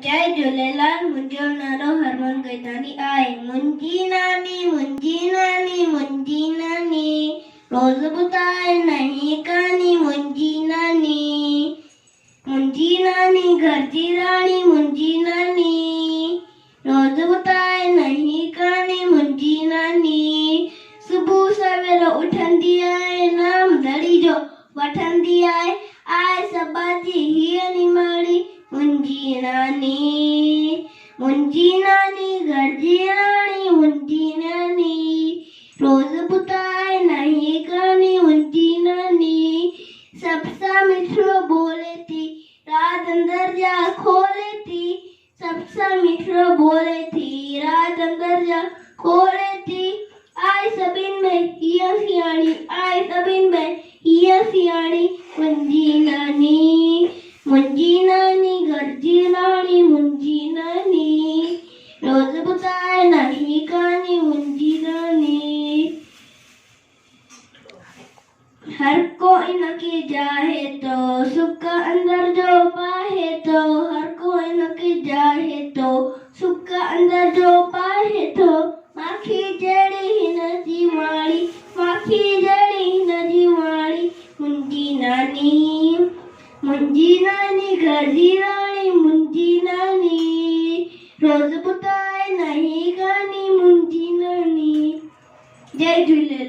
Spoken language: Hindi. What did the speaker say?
जय झूलेलाल। मुंहिंजो नालो हरमन गैदानी आहे। मुंहिंजी नानी रोज़ ॿुधाए नई कहानी। मुंहिंजी नानी घर जी राणी। मुंहिंजी नानी रोज़ ॿुधाए नई कहानी। मुंहिंजी नानी सुबुह सवेल उथंदी आहे, नाम धड़ी जो वठंदी आहे सबाजी हीअ निमाड़ी। मुंहिंजी नानी घर जी राणी। मुंहिंजी नानी रोज़ ॿुधाए नई कहानी। मुंहिंजी नानी सबसां मिठड़ो बोले थी, राज अंदर जा खोले थी। सबसां मिठड़ो बोले थी, राज अंदर जा खोले थी। आए सभिनि में हीअ सियाणी, आए सभिनि में हीअ सियाणी। मुंहिंजी नानी घर जी राणी। मुंहिंजी नानी रोज़ ॿुधाए नई कहानी। मुंहिंजी नानी हर को इनके जाहे तो सुख अंदर जो पाहे तो। हर को इनके जाहे तो सुख अंदर जो पाहे तो। माखी जड़ी हिन जी माड़ी, माखी जड़ी हिन जी माड़ी। मुंहिंजी नानी घर जी राणी। मुंहिंजी नानी रोज़ ॿुधाए नई कहानी। मुंहिंजी नानी। जय झूलेलाल।